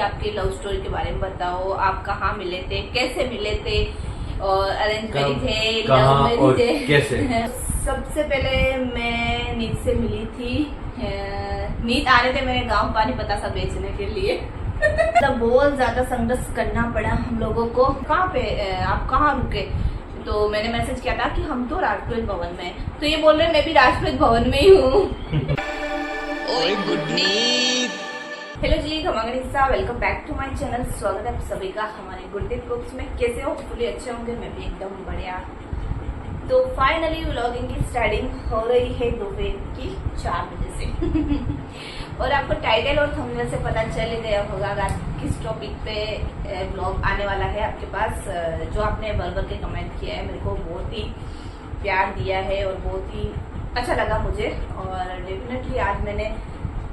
आपकी love story के बारे में बताओ। आप कहाँ मिले थे, कैसे मिले थे, और अरेंज मैरिज है, लव मैरिज है, कैसे? सबसे पहले मैं नीत से मिली थी। नीत आ रहे थे मेरे गांव पानी पतासा बेचने के लिए। मतलब बहुत ज्यादा संघर्ष करना पड़ा हम लोगों को। कहाँ पे आप कहाँ रुके? तो मैंने मैसेज किया था कि हम तो राष्ट्रपति भवन में, तो ये बोल रहे मैं भी राष्ट्रपति भवन में ही हूँ। हेलो जी, हिस्सा welcome back to my channel. स्वागत है आप सभी का हमारे गुडनेट कुक्स में। कैसे हो? फुली अच्छे होंगे, मैं भी एकदम बढ़िया। तो फाइनली व्लॉगिंग की स्टार्टिंग हो रही है दोपहर की 4 बजे से। और आपको टाइटल और थंबनेल से पता चल ही गया होगा आज किस टॉपिक पे ब्लॉग आने वाला है आपके पास। जो आपने बर्गर के कमेंट किया है, मेरे को बहुत ही प्यार दिया है और बहुत ही अच्छा लगा मुझे। और डेफिनेटली आज मैंने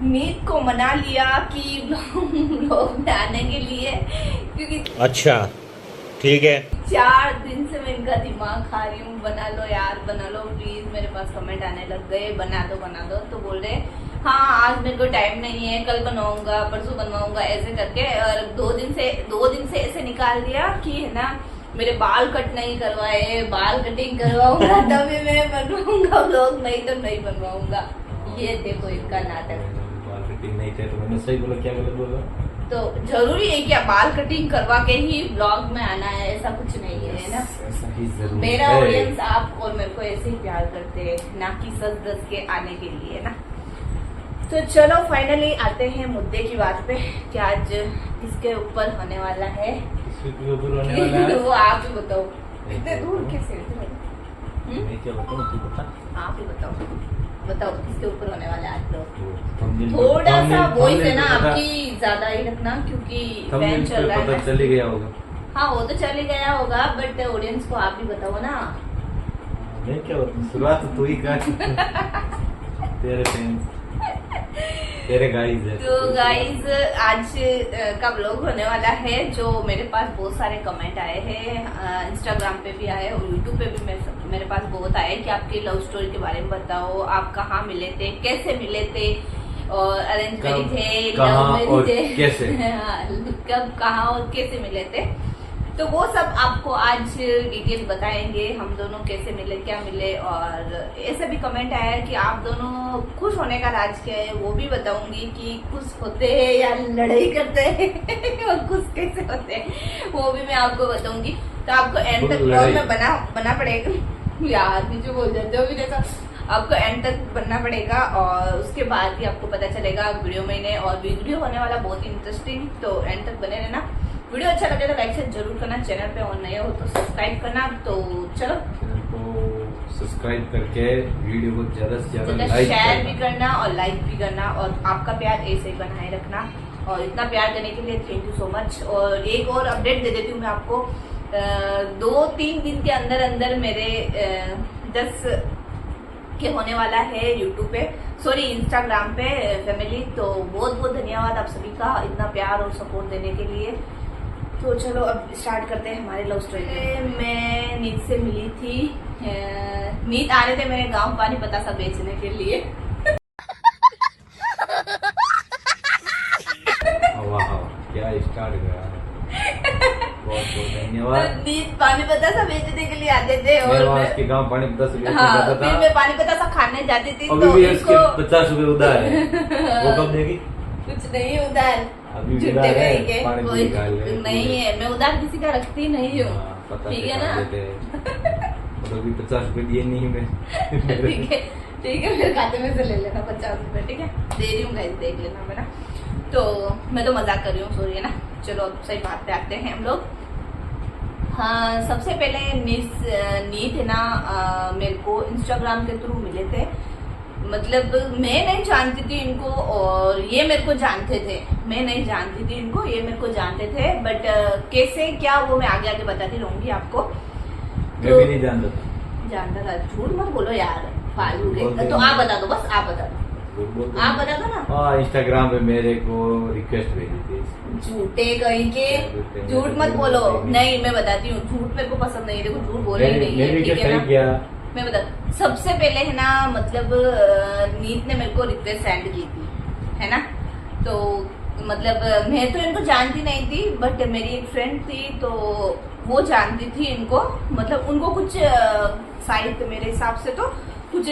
नीत को मना लिया कि ब्लॉग में आने के लिए, क्योंकि अच्छा ठीक है 4 दिन से मैं इनका दिमाग खा रही हूँ, बना लो यार, बना लो प्लीज। मेरे पास कमेंट आने लग गए बना दो। तो बोल रहे हाँ आज मेरे को टाइम नहीं है, कल बनवाऊंगा, परसों बनवाऊंगा, ऐसे करके। और 2 दिन से ऐसे निकाल दिया कि है ना मेरे बाल कट नहीं करवाए, बाल कटिंग करवाऊंगा तभी मैं बनवाऊंगा ब्लॉग, नहीं तो नहीं बनवाऊंगा। ये देखो इनका नाटक। बाल कटिंग नहीं थे तो मैंने सही बोला, क्या गलत बोला? तो जरूरी है क्या बाल कटिंग करवा के ही ब्लॉग में आना है? ऐसा कुछ नहीं है ना। मेरा ऑडियंस आप और मेरे को ऐसे ही प्यार करते हैं, ना कि सच दस के आने के लिए ना। तो चलो फाइनली आते हैं मुद्दे की बात पे कि आज किसके ऊपर होने वाला है। किसके ऊपर होने वाला है वो आप ही बताओ। इतने दूर कैसे? मैं क्या बताऊं, तू बता। आप ही बताओ किसके ऊपर होने वाला है आज लोग। थोड़ा सा वॉइस है ना आपकी ज्यादा ही रखना, क्योंकि फैन चल रहा है। पता चल ही गया होगा। हाँ वो तो चल ही गया होगा, बट ऑडियंस को आप ही बताओ ना। मैं क्या बताऊं, शुरुआत तो तू ही कर। तेरे फैंस, तेरे गाइस है। तो गाइस आज का व्लॉग होने वाला है। जो मेरे पास बहुत सारे कमेंट आए हैं, इंस्टाग्राम पे भी आए और यूट्यूब पे भी मेरे पास बहुत आए कि आपकी लव स्टोरी के बारे में बताओ। आप कहाँ मिले थे, कैसे मिले थे, और अरेंज मैरिज है, लव मैरिज है, कैसे? कब, कहाँ और कैसे मिले थे। तो वो सब आपको आज डिटेल बताएंगे, हम दोनों कैसे मिले, क्या मिले। और ऐसे भी कमेंट आया है कि आप दोनों खुश होने का राज क्या है, वो भी बताऊंगी कि खुश होते हैं या लड़ाई करते हैं और खुश कैसे होते हैं वो भी मैं आपको बताऊंगी। तो आपको एंड तक ब्लॉग में बना पड़ेगा। यार नीचे बोल जाते हो भी जैसा, आपको एंड तक बनना पड़ेगा और उसके बाद ही आपको पता चलेगा वीडियो में। और वीडियो होने वाला बहुत इंटरेस्टिंग, तो एंड तक बने रहना। वीडियो अच्छा लगे तो लाइक से जरूर करना, चैनल पे और नए हो तो सब्सक्राइब करना। तो चलो चैनल को सब्सक्राइब करके वीडियो को ज्यादा से ज्यादा शेयर भी करना और लाइक भी करना, और आपका प्यार ऐसे ही बनाए रखना। और इतना प्यार देने के लिए थैंक यू सो मच। और एक और अपडेट दे देती हूँ मैं आपको, 2-3 दिन के अंदर मेरे 10 के होने वाला है यूट्यूब पे, सॉरी इंस्टाग्राम पे फैमिली। तो बहुत धन्यवाद आप सभी का इतना प्यार और सपोर्ट देने के लिए। तो चलो अब स्टार्ट करते हैं हमारे लव स्टोरी। मैं नीत से मिली थी। नीत आ रहे थे मेरे गांव पानी पतासा बेचने के लिए। वाह क्या स्टार्ट गया। बहुत धन्यवाद। नीत पानी पतासा बेचने के लिए आते थे और मैं गांव पानी पतासा हाँ, फिर मैं पानी पतासा खाने जाती थी। अभी तो भी इसको 50 रुपए उधार है। वो कब देगी? कुछ नहीं उधार, झूठे गए के कोई नहीं है। मैं उधार किसी का रखती नहीं हूँ, ठीक है ना। तो भी 50 रुपए दिए नहीं मैं। ठीक है मेरे खाते में से ले लेना 50 रुपए, ठीक है दे रही हूँ गाइस, देख लेना मेरा। तो मैं तो मजाक कर रही हूँ, सॉरी है ना। चलो अब सही बात पे आते हैं हम लोग। हाँ सबसे पहले नीत है ना, मेरे को इंस्टाग्राम के थ्रू मिले थे। मतलब मैं नहीं जानती थी इनको और ये मेरे को जानते थे। मैं नहीं जानती थी इनको, ये मेरे को जानते थे। बट कैसे क्या वो मैं आगे बताती रहूंगी आपको। मैं भी नहीं जानता था। झूठ मत बोलो यार, फालतू के। तो आप बता दो, बस आप बता दो। आप बता दो ना। हाँ इंस्टाग्राम पे मेरे को रिक्वेस्ट भेजी थी। झूठे कहीं के, झूठ मत बोलो। नहीं मैं बताती हूँ, झूठ मेरे को पसंद नहीं है। देखो झूठ बोलना ही नहीं है, ठीक है ना। मैं बता, सबसे पहले है ना, मतलब नीत ने मेरे को रिक्वेस्ट सेंड की थी, है ना। तो मतलब मैं तो इनको जानती नहीं थी, बट मेरी एक फ्रेंड थी तो वो जानती थी इनको। मतलब उनको कुछ शायद मेरे हिसाब से तो कुछ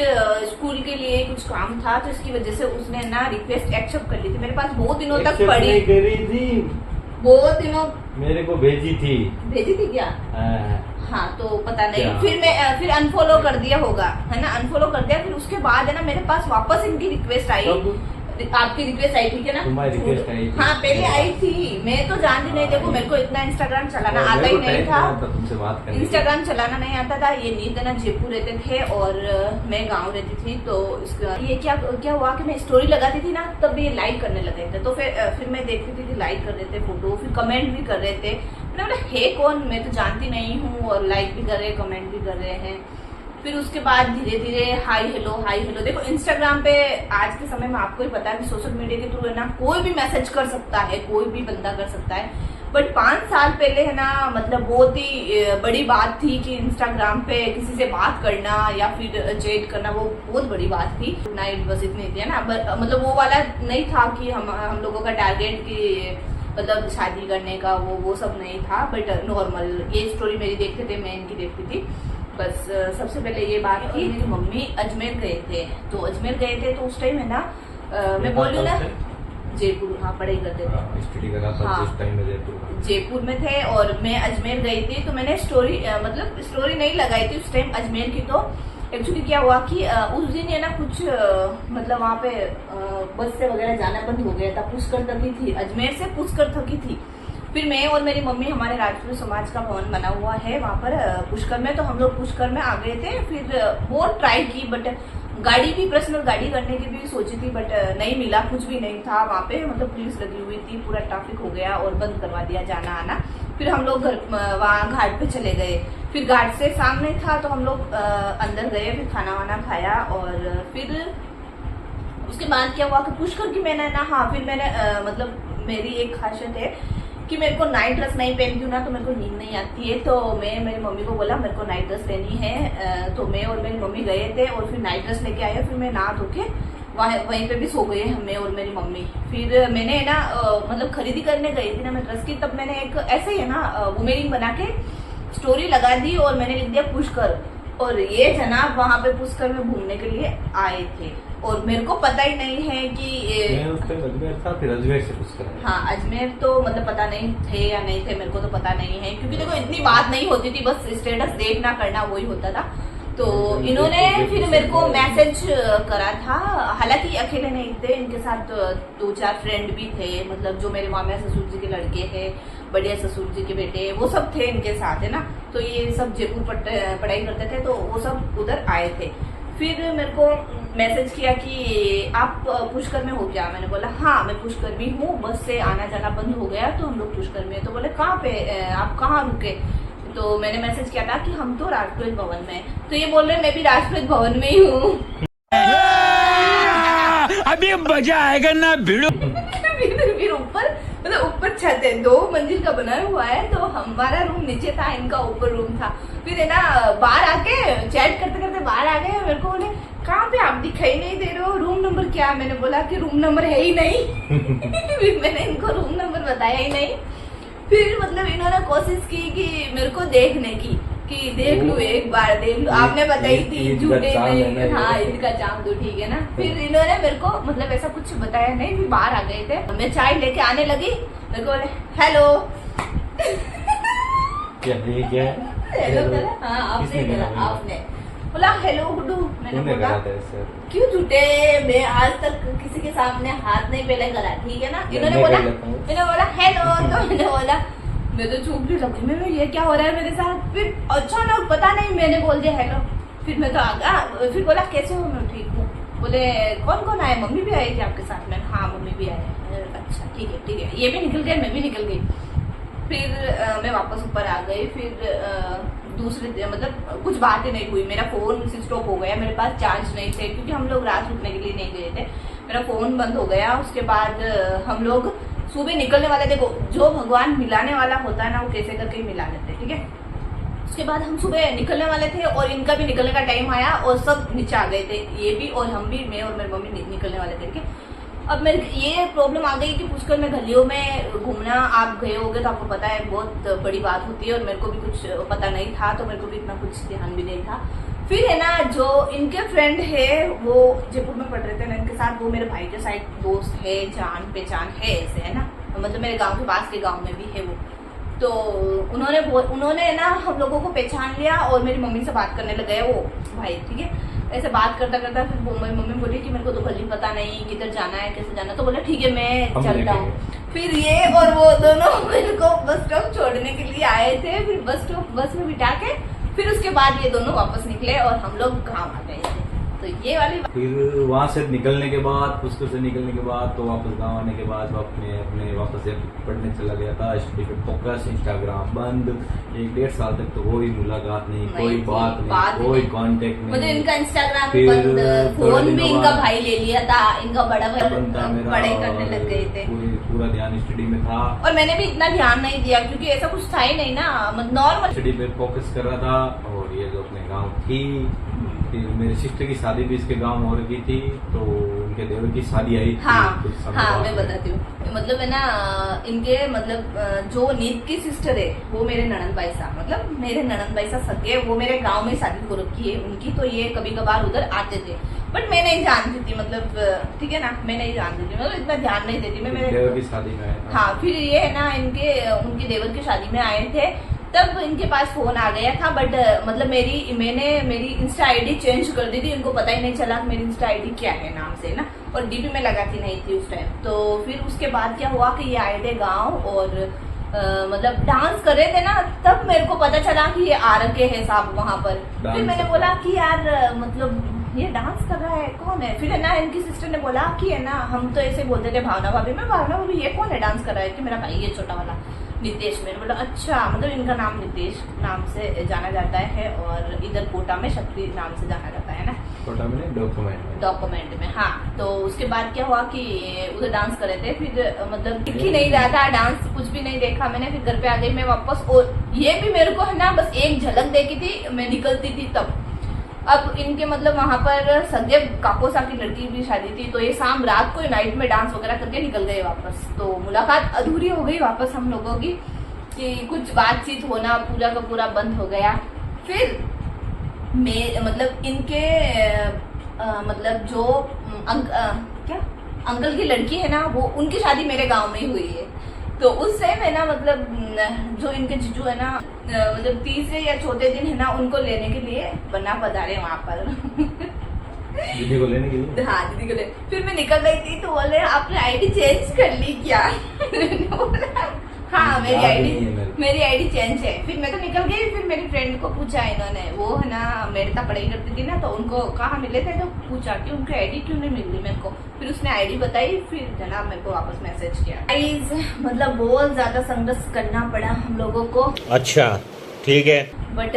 स्कूल के लिए कुछ काम था, तो इसकी वजह से उसने ना रिक्वेस्ट एक्सेप्ट कर ली थी। मेरे पास बहुत दिनों तक Accept पड़ी, नहीं करी थी, बहुत दिनों मेरे को भेजी थी। भेजी थी क्या? हाँ। हाँ तो पता नहीं, क्या? फिर अनफॉलो कर दिया होगा, है ना, अनफॉलो कर दिया। फिर उसके बाद है ना मेरे पास वापस इनकी रिक्वेस्ट आई। आपकी रिक्वेस्ट आई थी क्या ना? तुम्हारी रिक्वेस्ट आई थी। हाँ पहले आई थी, मैं तो जानती नहीं। देखो मेरे को इतना इंस्टाग्राम चलाना आता ही नहीं था, तुमसे बात करने इंस्टाग्राम चलाना नहीं आता था। ये नींद ना जयपुर रहते थे और मैं गांव रहती थी, तो ये क्या हुआ कि मैं स्टोरी लगाती थी ना, तब ये लाइक करने लगे थे। तो फिर मैं देखती थी कि लाइक कर रहे थे फोटो, फिर कमेंट भी कर रहे थे। मैंने बोला हे कौन, मैं तो जानती नहीं हूँ, और लाइक भी कर रहे हैं, कमेंट भी कर रहे हैं। फिर उसके बाद धीरे धीरे हाई हेलो। देखो इंस्टाग्राम पे आज के समय में आपको ही पता है कि सोशल मीडिया के थ्रू है ना कोई भी मैसेज कर सकता है, कोई भी बंदा कर सकता है। बट 5 साल पहले है ना, मतलब बहुत ही बड़ी बात थी कि इंस्टाग्राम पे किसी से बात करना या फिर चैट करना, वो बहुत बड़ी बात थी। नाइट बस इतनी थी ना, मतलब वो वाला नहीं था कि हम लोगों का टारगेट की मतलब शादी करने का, वो सब नहीं था। बट नॉर्मल ये स्टोरी मेरी देखते थे, मैं इनकी देखती थी बस। सबसे पहले ये बात की, मेरी मम्मी अजमेर गए थे, तो अजमेर गए थे तो उस टाइम है ना मैं बोल रही हूँ ना जयपुर, हाँ पढ़ाई करते थे, स्टडी करा था हाँ, जिस टाइम में जयपुर में थे और मैं अजमेर गई थी। तो मैंने मतलब स्टोरी नहीं लगाई थी उस टाइम अजमेर की। तो एक्चुअली क्या हुआ कि उस दिन है ना कुछ मतलब वहाँ पे बस से वगैरह जाना बंद हो गया था, पुष्कर तक ही थी, अजमेर से पुष्कर तक ही थी। फिर मैं और मेरी मम्मी, हमारे राजपूत समाज का भवन बना हुआ है वहाँ पर पुष्कर में, तो हम लोग पुष्कर में आ गए थे। फिर बहुत ट्राई की, बट गाड़ी भी, पर्सनल गाड़ी करने की भी सोची थी, बट नहीं मिला, कुछ भी नहीं था वहाँ पे। मतलब पुलिस लगी हुई थी, पूरा ट्रैफिक हो गया और बंद करवा दिया जाना आना। फिर हम लोग वहाँ घाट पे चले गए। फिर घाट से सामने था तो हम लोग अंदर गए, फिर खाना वाना खाया। और फिर उसके बाद क्या हुआ कि पुष्कर की मैंने ना, हाँ फिर मैंने मतलब मेरी एक खासियत है कि मेरे को नाइट ड्रेस नहीं पहनती हूँ ना तो मेरे को नींद नहीं आती है। तो मैं मेरी मम्मी को बोला मेरे को नाइट ड्रेस लेनी है, तो मैं और मेरी मम्मी गए थे और फिर नाइट ड्रेस लेके आए। फिर मैं नहा धो के वहीं पे भी सो गए हम, मैं और मेरी मम्मी। फिर मैंने ना मतलब खरीदी करने गई थी ना मैं ड्रेस की, तब मैंने एक ऐसे ही है ना वुमेरिंग बना के स्टोरी लगा दी और मैंने लिख दिया पुष्कर। और ये जनाब वहाँ पे पुष्कर में घूमने के लिए आए थे और मेरे को पता ही नहीं है कि मैं उस टाइम अजमेर था, फिर अजमेर से पुष्कर। हाँ अजमेर तो मतलब पता नहीं थे या नहीं थे, मेरे को तो पता नहीं है, क्योंकि देखो इतनी बात नहीं होती थी, बस स्टेटस देखना करना वही होता था। तो इन्होंने फिर मेरे को मैसेज करा था, हालांकि अकेले नहीं थे, इनके साथ 2-4 फ्रेंड भी थे, मतलब जो मेरे मामा ससुर जी के लड़के हैं, बढ़िया ससुर जी के बेटे, वो सब थे इनके साथ, है ना। तो ये सब जयपुर पढ़ाई करते थे, तो वो सब उधर आए थे। फिर मेरे को मैसेज किया कि आप पुष्कर में हो क्या? मैंने बोला हाँ मैं पुष्कर में हूँ, बस से आना जाना बंद हो गया तो हम लोग पुष्कर में। तो बोले कहाँ पे, आप कहाँ रुके? तो मैंने मैसेज किया था कि हम तो राजपूत भवन में। तो ये बोल रहे मैं भी राजपूत भवन में ही हूँ। अभी मजा आएगा ना भिड़ो। फिर ऊपर मतलब ऊपर छत है, 2 मंजिल का बना हुआ है, तो हमारा रूम नीचे था, इनका ऊपर रूम था। फिर है ना बाहर आके चैट करते करते बाहर आ गए, मेरे को बोले कहाँ पे, आप दिखाई नहीं दे रहे हो, रूम नंबर क्या? मैंने बोला कि रूम नंबर है ही नहीं। फिर मैंने इनको रूम नंबर बताया ही नहीं। फिर मतलब इन्होंने कोशिश की कि मेरे को देखने की, कि देख लूं एक बार, देख लूं, आपने बताई थी झूठे नहीं, हाँ इनका चांद तो ठीक है ना। फिर इन्होंने मेरे को मतलब ऐसा कुछ बताया नहीं, फिर बाहर आ गए थे, मैं चाय लेके आने लगी, मेरे को बोले हेलो। क्या हेलो करा, हाँ आपने करा, आपने बोला हेलो गुड्डू। मैंने बोला क्यों झूठे, मैं आज तक किसी के सामने हाथ नहीं पहले करा, ठीक है ना। इन्होंने बोला, मैंने बोला हेलो, तो मैंने बोला, मैं तो चुप भी लगी, मैं ये क्या हो रहा है मेरे साथ। फिर अचानक पता नहीं मैंने बोल दिया हेलो। फिर मैं तो आ गया, फिर बोला कैसे हो? मैं ठीक हूँ। बोले कौन कौन आए? मम्मी भी आई थी आपके साथ में? हाँ मम्मी भी आए। अच्छा ठीक है, ये भी निकल गए, मैं भी निकल गई। फिर मैं वापस ऊपर आ गई। फिर दूसरे मतलब कुछ बातें नहीं हुई, मेरा फोन स्विच ऑफ हो गया, मेरे पास चार्ज नहीं थे, क्योंकि हम लोग रात रुकने के लिए नहीं गए थे, मेरा फोन बंद हो गया। उसके बाद हम लोग सुबह निकलने वाले, देखो जो भगवान मिलाने वाला होता है ना वो कैसे करके मिला देते हैं, ठीक है। उसके बाद हम सुबह निकलने वाले थे और इनका भी निकलने का टाइम आया और सब नीचे आ गए थे, ये भी और हम भी, मैं और मेरी मम्मी निकलने वाले थे, ठीक है। अब मेरे ये प्रॉब्लम आ गई कि पुष्कर में गलियों में घूमना, आप गए होगे तो आपको पता है बहुत बड़ी बात होती है, और मेरे को भी कुछ पता नहीं था, तो मेरे को भी इतना कुछ ध्यान भी नहीं था। फिर है ना, जो इनके फ्रेंड है वो जयपुर में पढ़ रहे थे ना इनके साथ, वो मेरे भाई के साथ दोस्त है, जान पहचान है ऐसे, है ना, मतलब मेरे गांव के पास के गांव में भी है वो। तो उन्होंने ना हम लोगों को पहचान लिया और मेरी मम्मी से बात करने लग गए वो भाई, ठीक है। ऐसे बात करता करता फिर मेरी मम्मी बोली कि मेरे को तो गली पता नहीं, किधर जाना है कैसे जाना, तो बोला ठीक है मैं चलता हूँ। फिर ये और वो दोनों मेरे को बस स्टॉप छोड़ने के लिए आए थे, फिर बस में बिठा के फिर उसके बाद ये दोनों वापस निकले और हम लोग गाँव आ गए थे। तो ये वाली फिर वहाँ से निकलने के बाद, पुष्कर से निकलने के बाद, तो वापस गांव आने के बाद अपने वापस से पढ़ने चला गया था। स्टडी पे फोकस, इंस्टाग्राम बंद, 1-1.5 साल तक तो कोई मुलाकात नहीं, कोई बात नहीं, कोई कांटेक्ट नहीं। मतलब इनका इंस्टाग्राम भी बंद, फोन भी इनका भाई ले लिया था, इनका बड़ा भाई पढ़ाई करने लग गए थे, पूरा ध्यान स्टडी में था। और मैंने भी इतना ध्यान नहीं दिया क्योंकि ऐसा कुछ था ही नहीं ना, नॉर्मल स्टडी पे फोकस कर रहा था। और ये जो अपने गाँव थी, फिर मेरी सिस्टर की शादी भी इसके गांव हो रही थी, तो उनके देवर की शादी आई थी। हाँ मैं बताती हूँ, मतलब है ना, इनके मतलब जो नीत की सिस्टर है वो मेरे ननंद भाई साहब, मतलब मेरे ननंद भाई साहब सगे, वो मेरे गांव में शादी हो रखी है उनकी, तो ये कभी कभार उधर आते थे, बट मैं नहीं जानती थी, मतलब ठीक है ना, मैं नहीं जानती थी, मतलब इतना ध्यान नहीं देती मैं। मेरे देवर की शादी में आए। हाँ, फिर ये है ना, उनके देवर की शादी में आए थे, तब इनके पास फोन आ गया था, बट मतलब मैंने मेरी इंस्टा आईडी चेंज कर दी थी, इनको पता ही नहीं चला कि मेरी इंस्टा आईडी क्या है नाम से ना, और डीपी में लगाती नहीं थी उस टाइम। तो फिर उसके बाद क्या हुआ कि ये आए थे गाँव और मतलब डांस कर रहे थे ना, तब मेरे को पता चला कि ये आ रखे हैं साहब वहाँ पर। फिर मैंने बोला कि यार मतलब ये डांस कर रहा है, कौन है? फिर है ना, इनकी सिस्टर ने बोला कि है ना, हम तो ऐसे बोलते थे भावना भाभी, मैं भावना भाभी ये कौन है डांस कर रहा है? कि मेरा भाई है छोटा वाला नितेश। मैंने बोला अच्छा, मतलब इनका नाम नितेश नाम से जाना जाता है, और इधर कोटा में शक्ति नाम से जाना जाता है ना, कोटा में डॉक्यूमेंट में। हाँ, तो उसके बाद क्या हुआ कि उधर डांस कर रहे थे, फिर मतलब दिख ही नहीं रहा था डांस, कुछ भी नहीं देखा मैंने। फिर घर पे आ गई मैं वापस, और ये भी मेरे को है ना बस एक झलक देखी थी, मैं निकलती थी तब। अब इनके मतलब वहां पर सगे काकोसा की लड़की की शादी थी, तो ये शाम रात को नाइट में डांस वगैरह करके निकल गए वापस। तो मुलाकात अधूरी हो गई वापस हम लोगों की, कि कुछ बातचीत होना पूरा का पूरा बंद हो गया। फिर मतलब इनके मतलब जो क्या अंकल की लड़की है ना, वो उनकी शादी मेरे गांव में ही हुई है। तो उस टाइम है ना, मतलब जो इनके जीजू है ना, मतलब तीसरे या चौथे दिन है ना, उनको लेने के लिए बना पधारे वहां पर दीदी को लेने के लिए। हाँ, दीदी को ले। फिर मैं निकल गई थी, तो बोले आपने आईडी चेंज कर ली क्या? हाँ, मेरी आईडी चेंज है। फिर मैं तो निकल गई। फिर मेरी फ्रेंड को पूछा इन्होंने, वो है ना मेरे साथ पढ़ाई करती थी ना, तो उनको कहाँ मिले थे, तो पूछा कि उनकी आईडी क्यों नहीं मिल रही मेरे को। फिर उसने आईडी बताई, फिर जना मेरे को वापस मैसेज किया। गाइस, मतलब बहुत ज्यादा संघर्ष करना पड़ा हम लोगों को। अच्छा, ठीक है। बट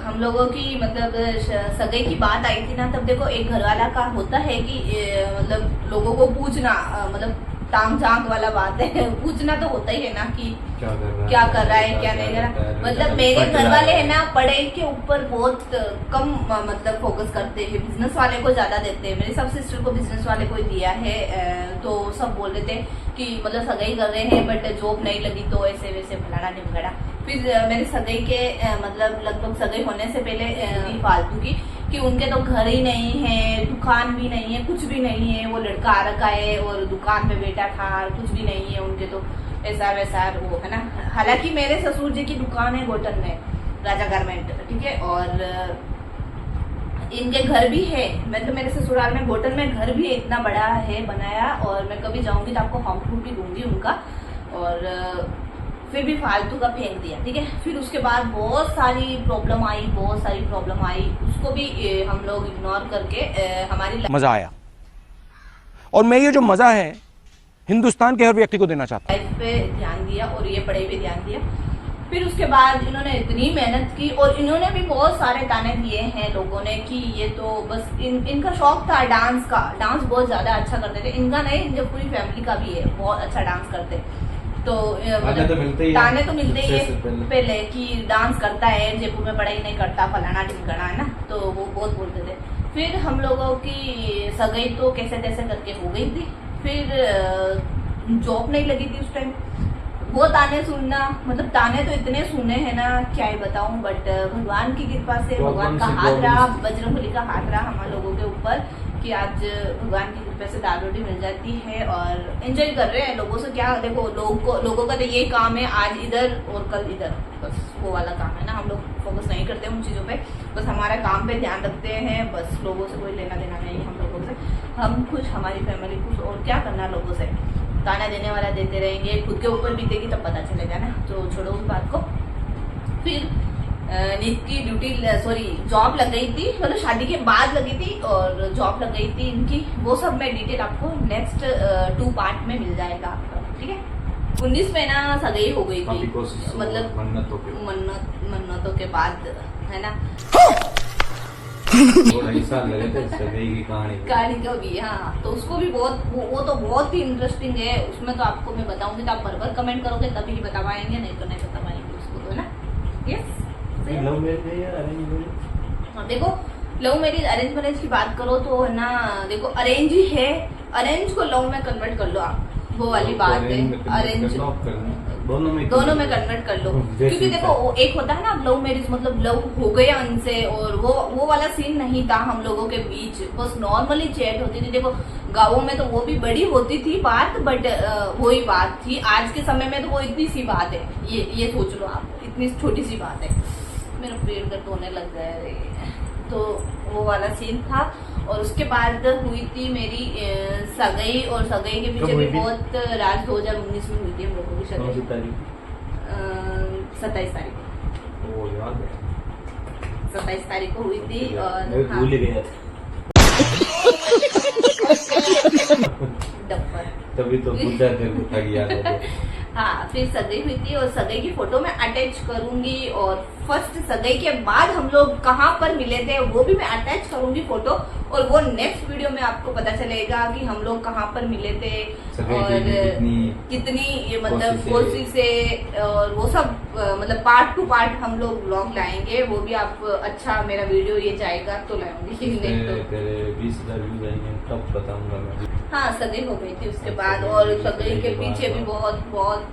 हम लोगों की मतलब सगाई की बात आई थी ना, तब देखो एक घरवाला का होता है कि मतलब लोगों को पूछना, मतलब ताम झांक वाला बात है, पूछना तो होता ही है ना कि क्या कर रहा है क्या नहीं कर रहा। मतलब मेरे घर वाले है ना, पढ़ाई के ऊपर बहुत कम मतलब फोकस करते हैं, बिजनेस वाले को ज्यादा देते हैं। मेरी सब सिस्टर को बिजनेस वाले को दिया है, तो सब बोल रहे थे कि मतलब सगाई कर रहे हैं बट जॉब नहीं लगी, तो ऐसे वैसे फलाना ढिमगड़ा। फिर मेरे सगाई के मतलब लगभग सगाई होने से पहले फालतू की कि उनके तो घर ही नहीं है, दुकान भी नहीं है, कुछ भी नहीं है, वो लड़का आ रखा है और दुकान पे बैठा था, कुछ भी नहीं है उनके, तो ऐसा वैसा वो है ना। हालांकि मेरे ससुर जी की दुकान है गोटन में, राजा गारमेंट, ठीक है, और इनके घर भी है, मतलब मेरे ससुराल में गोटन में घर भी इतना बड़ा है बनाया, और मैं कभी जाऊंगी तो आपको होम टूर भी दूंगी उनका। और फिर भी फालतू का फेंक दिया, ठीक है। फिर उसके बाद बहुत सारी प्रॉब्लम आई, उसको भी हम लोग इग्नोर करके हमारी मजा आया, और मैं ये जो मजा है हिंदुस्तान के हर व्यक्ति को देना चाहता हूं। लाइफ पे ध्यान दिया और ये पढ़ाई पे ध्यान दिया। फिर उसके बाद इन्होंने इतनी मेहनत की, और इन्होंने भी बहुत सारे ताने दिए हैं लोगों ने कि ये तो बस इनका शौक था डांस का, डांस बहुत ज्यादा अच्छा करते थे। इनका नहीं, इनकी पूरी फैमिली का भी है, बहुत अच्छा डांस करते। तो ताने तो मिलते ही है पहले कि डांस करता है, जयपुर में पढ़ाई नहीं करता, फलाना ढिमकाना, है ना, तो वो बहुत बोलते थे। फिर हम लोगों की सगाई तो कैसे तैसे करके हो गई थी। फिर जॉब नहीं लगी थी उस टाइम। वो ताने सुनना, मतलब ताने तो इतने सुने हैं ना क्या ही बताऊं, बट भगवान की कृपा से, भगवान का हाथ रहा, बजरंगबली का हाथ रहा हम लोगों के ऊपर कि आज भगवान की कृपा से दाल रोटी मिल जाती है और एंजॉय कर रहे हैं। लोगों से क्या, देखो लोगों का तो ये काम है आज इधर और कल इधर, बस वो वाला काम है ना। हम लोग फोकस नहीं करते उन चीज़ों पे, बस हमारे काम पे ध्यान रखते हैं। बस लोगों से कोई लेना देना नहीं हम लोगों से, हम खुश, हमारी फैमिली खुश, और क्या करना लोगों से। ताना देने वाला देते रहेंगे, खुद के ऊपर बीतेगी तब पता चलेगा ना, तो छोड़ो उस बात को। फिर नीत की ड्यूटी, सॉरी जॉब लग गई थी, मतलब शादी के बाद लगी थी और जॉब लग गई थी इनकी। वो सब मैं डिटेल आपको नेक्स्ट 2 पार्ट में मिल जाएगा आपका, ठीक है। 19 में ना सगाई हो गई थी, मतलब मन्नतों के बाद, है ना। साल लगे थे सगाई की कहानी का भी, हाँ, तो उसको भी बहुत, वो तो बहुत ही इंटरेस्टिंग है। उसमें तो आपको मैं बताऊंगी तो आप बराबर कमेंट करोगे तभी बता पाएंगे, नहीं तो नहीं बता पाएंगे उसको, तो है ना। यस, लव मैरिज है या अरेंज मैरिज? हाँ देखो, लव मैरिज अरेंज मैरिज की बात करो तो है ना, देखो अरेंज ही है, अरेंज को लव में कन्वर्ट कर लो आप, वो वाली बात है। अरेंज दोनों में कन्वर्ट कर लो, क्योंकि देखो एक होता है ना लव मैरिज, मतलब लव हो गया उनसे, और वो वाला सीन नहीं था हम लोगों के बीच, बस नॉर्मली चैट होती थी। देखो गाँवों में तो वो भी बड़ी होती थी बात, बट वही बात थी। आज के समय में तो वो इतनी सी बात है, ये सोच लो आप, इतनी छोटी सी बात है। मेरा पेट दर्द होने लग गया है, तो वो वाला सीन था। और उसके बाद हुई थी मेरी सगाई, और सगाई के पीछे भी बहुत राज 2019 में हुई थी हम लोगों की सगाई। 27 तारीख को, 27 तारीख को हुई थी। और हाँ, भूल गया तभी तो पूछा था गया। हाँ, फिर सगाई हुई थी और सगाई की फोटो मैं अटैच करूंगी, और फर्स्ट सगाई के बाद हम लोग कहाँ पर मिले थे वो भी मैं अटैच करूंगी फोटो, और वो नेक्स्ट वीडियो में आपको पता चलेगा कि हम लोग कहाँ पर मिले थे और कितनी मतलब कोशिश से, और वो सब मतलब पार्ट टू पार्ट हम लोग व्लॉग लाएंगे। वो भी आप, अच्छा मेरा वीडियो ये जाएगा तो लाऊंगी, नहीं तो 20,000 व्यूज आएंगे तब बताऊंगा मैं। हाँ, सगाई हो गई थी उसके बाद, और सगाई के पीछे भी बहुत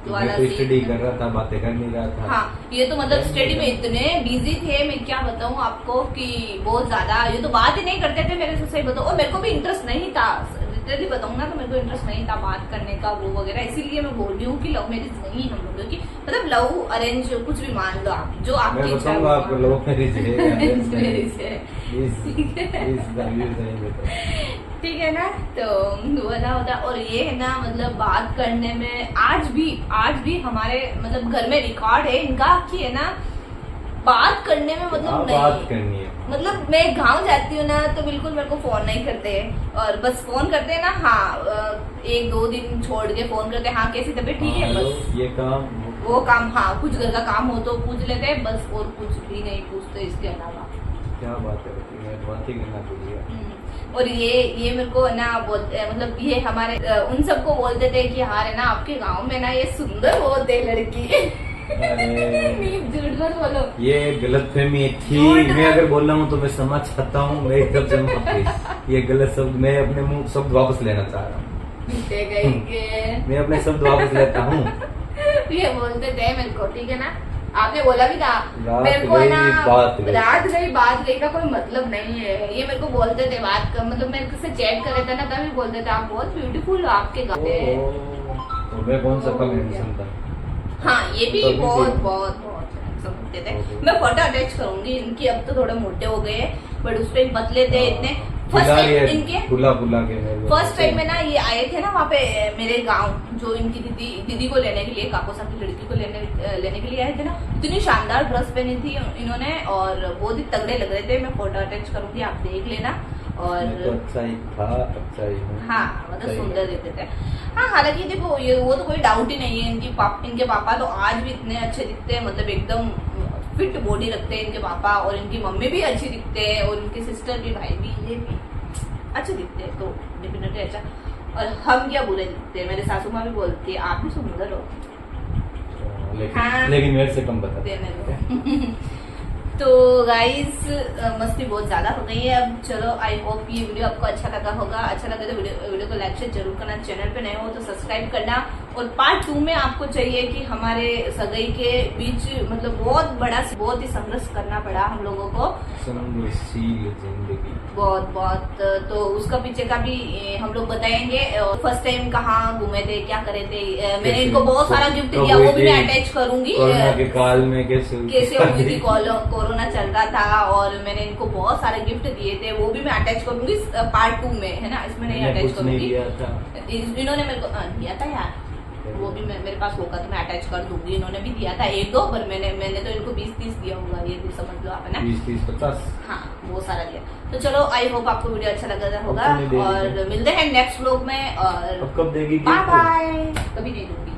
वाला स्टडी कर रहा था, बातें कर नहीं रहा था। हाँ, ये तो मतलब स्टडी में इतने बिजी थे, मैं क्या बताऊँ आपको कि बहुत ज्यादा, ये तो बात ही नहीं करते थे मेरे से, सही बताऊँ। और मेरे को भी इंटरेस्ट नहीं था, लिटरली बताऊँ ना, तो मेरे को इंटरेस्ट नहीं था बात करने का वो वगैरह। इसीलिए मैं बोल रही हूँ कि लव मैरिज नहीं हम लोगों की, मतलब लव अरेंज कुछ भी मान लो आप, जो आपकी इच्छा है। आपको लव मैरिज है, ठीक है ना, तो वाला होता। और ये है ना, मतलब बात करने में आज भी हमारे मतलब घर में रिकॉर्ड है इनका कि है ना, बात करने में मतलब नहीं, बात करनी है। मतलब मैं गांव जाती हूँ ना तो बिल्कुल मेरे को फोन नहीं करते, और बस फोन करते हैं ना, हाँ 1-2 दिन छोड़ के फोन करते हैं, हाँ कैसी तबीयत, ठीक है, बस ये काम वो काम, हाँ कुछ घर का काम हो तो पूछ लेते हैं बस, और कुछ भी नहीं पूछते इसके अलावा। क्या बात है, बात ही करना चाहिए। और ये मेरे को ना मतलब ये हमारे उन सबको बोलते थे कि हाँ है ना, आपके गांव में ना ये सुंदर बहुत है लड़की। झूठ मत बोलो, ये गलतफहमी थी। मैं अगर बोल रहा हूँ तो मैं समझ चाहता हूँ, मैं एकदम से माफी। ये गलत शब्द मैं अपने मुंह शब्द वापस लेना चाह रहा हूँ। मैं अपने शब्द वापस लेता हूँ। ये बोलते थे मेरे को, ठीक है ना, आपने बोला भी था मेरे को ना, रात गई बात गई का कोई मतलब नहीं है। ये मेरे को बोलते थे, बात का मतलब मेरे से चैट कर रहे थे ना, तभी बोलते थे आप बहुत ब्यूटीफुल आपके गाते हैं। तो मैं कौन सा कल सुनता। हाँ, ये भी बहुत समझते थे। मैं फोटो अटैच करूंगी इनकी, अब तो थोड़े मोटे हो गए, बट उस टाइम पतले थे इतने। फर्स्ट टाइम इनके फुला के फर्स्ट टाइम में ना ये आए थे ना वहाँ पे मेरे गांव, जो इनकी दीदी को लेने के लिए, काकोसा की लड़की को लेने के लिए आए थे ना, इतनी शानदार ड्रेस पहनी थी इन्होंने और बहुत ही तगड़े लग रहे थे। मैं फोटो अटैच करूंगी, आप देख लेना। और तो अच्छा ही था, अच्छा ही है। हाँ, मतलब सुंदर दिखते थे। हाँ, हालांकि देखो ये वो तो कोई डाउट ही नहीं है, इनके पापा तो आज भी इतने अच्छे दिखते हैं, मतलब एकदम फिट बॉडी रखते हैं इनके पापा, और इनकी मम्मी भी अच्छी दिखते हैं, और इनके सिस्टर भी, भाई भी, ये भी अच्छे दिखते हैं, तो डेफिनेटली अच्छा। और हम क्या बुरे दिखते हैं, मेरे सासू माँ भी बोलती है आप भी सुंदर हो, लेकिन मेरे से कम बता देने दो। तो गाइस मस्ती बहुत ज्यादा हो गई है अब। चलो आई होप ये वीडियो आपको अच्छा लगा होगा। अच्छा लगा तो वीडियो को लाइक शेयर जरूर करना। चैनल पे नए हो तो सब्सक्राइब करना। और पार्ट 2 में आपको चाहिए कि हमारे सगाई के बीच मतलब बहुत ही संघर्ष करना पड़ा हम लोगों को, संघर्षशील जिंदगी बहुत। तो उसका पीछे का भी हम लोग बताएंगे। फर्स्ट टाइम कहाँ घूमे थे, क्या करे थे। मैंने इनको बहुत सारा गिफ्ट दिया, वो भी मैं अटैच करूंगी। कोरोना के काल में कैसे हुई थी, कोरोना चल रहा था और मैंने इनको बहुत सारे गिफ्ट दिए थे, वो भी मैं अटैच करूंगी पार्ट 2 में, है ना। इसमें नहीं अटैच करूंगी। इन्होंने मेरे को दिया था यार, वो भी मेरे पास होगा तो मैं अटैच कर दूंगी। इन्होंने भी दिया था 1-2, पर मैंने तो इनको 20-30 दिया होगा, ये भी समझ लो आप, है ना। 20-30-50 हाँ, वो सारा दिया। तो चलो आई होप आपको वीडियो अच्छा लगा होगा और मिलते हैं नेक्स्ट व्लॉग में। और अब कब देगी बाय बाय। कभी नहीं दूंगी।